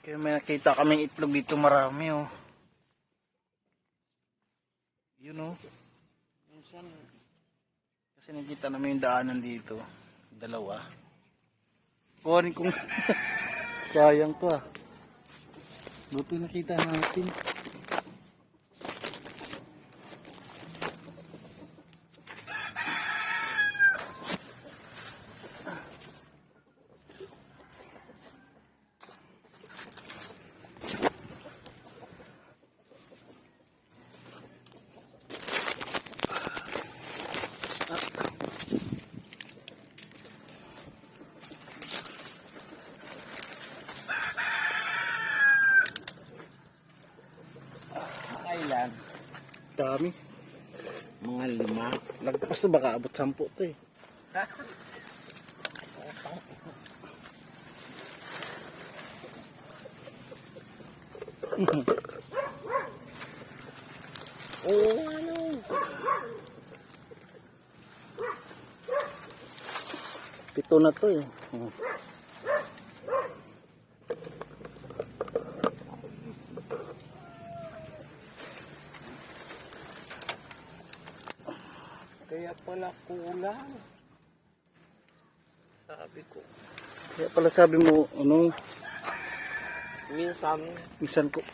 Kaya may nakita kaming itlog dito marami oh. Yun oh. Minsan, kasi nakita namin yung daanan dito. Dalawa. Kuhanin kong sayang to ah. Buti nakita natin. Ilan? Dami. Mga 5. Lagpas na baka abot 10 to eh. Oo, ano? Pito na to eh. Kaya pala kulang. Sabi ko. Kaya pala sabi mo, ano, Minsan ko.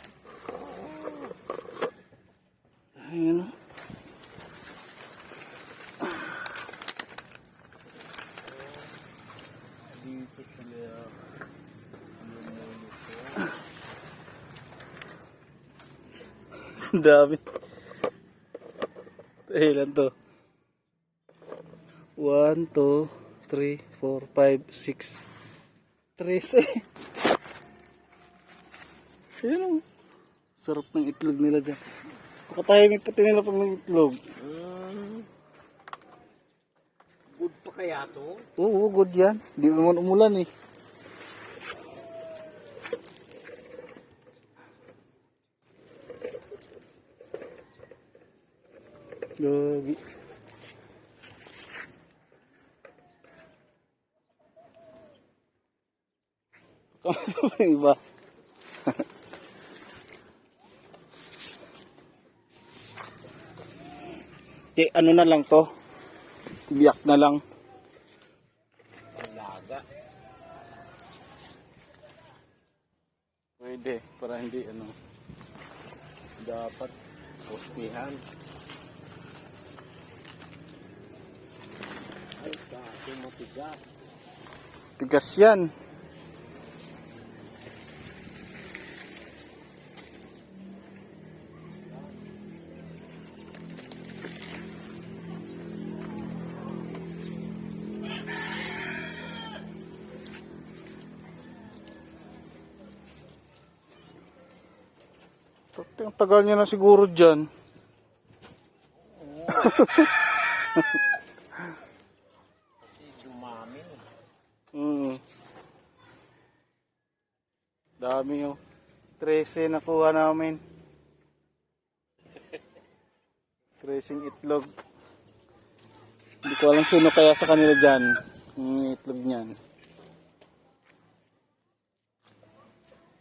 Ayun. dito sila. Ang dami. Ilan to? 1, 2, 3, 4, 5, 6, 13. Ayun o. Sarap ng itlog nila dyan. Makatahimik pati nila pag may itlog. Good pa kaya to? Oo, good yan. Di naman umulan eh. Gagi. Ano iba? Ano na lang to? Biyak na lang. Panglaga. Pwede, para hindi ano. Dapat postihan. Ay, kaso matigas. Tigas yan. Ang tagal niya na siguro dyan. Kasi dumami. Dami oh. 13 nakuha namin. 13 itlog. Hindi ko alam sino kaya sa kanila dyan. Yung itlog niyan.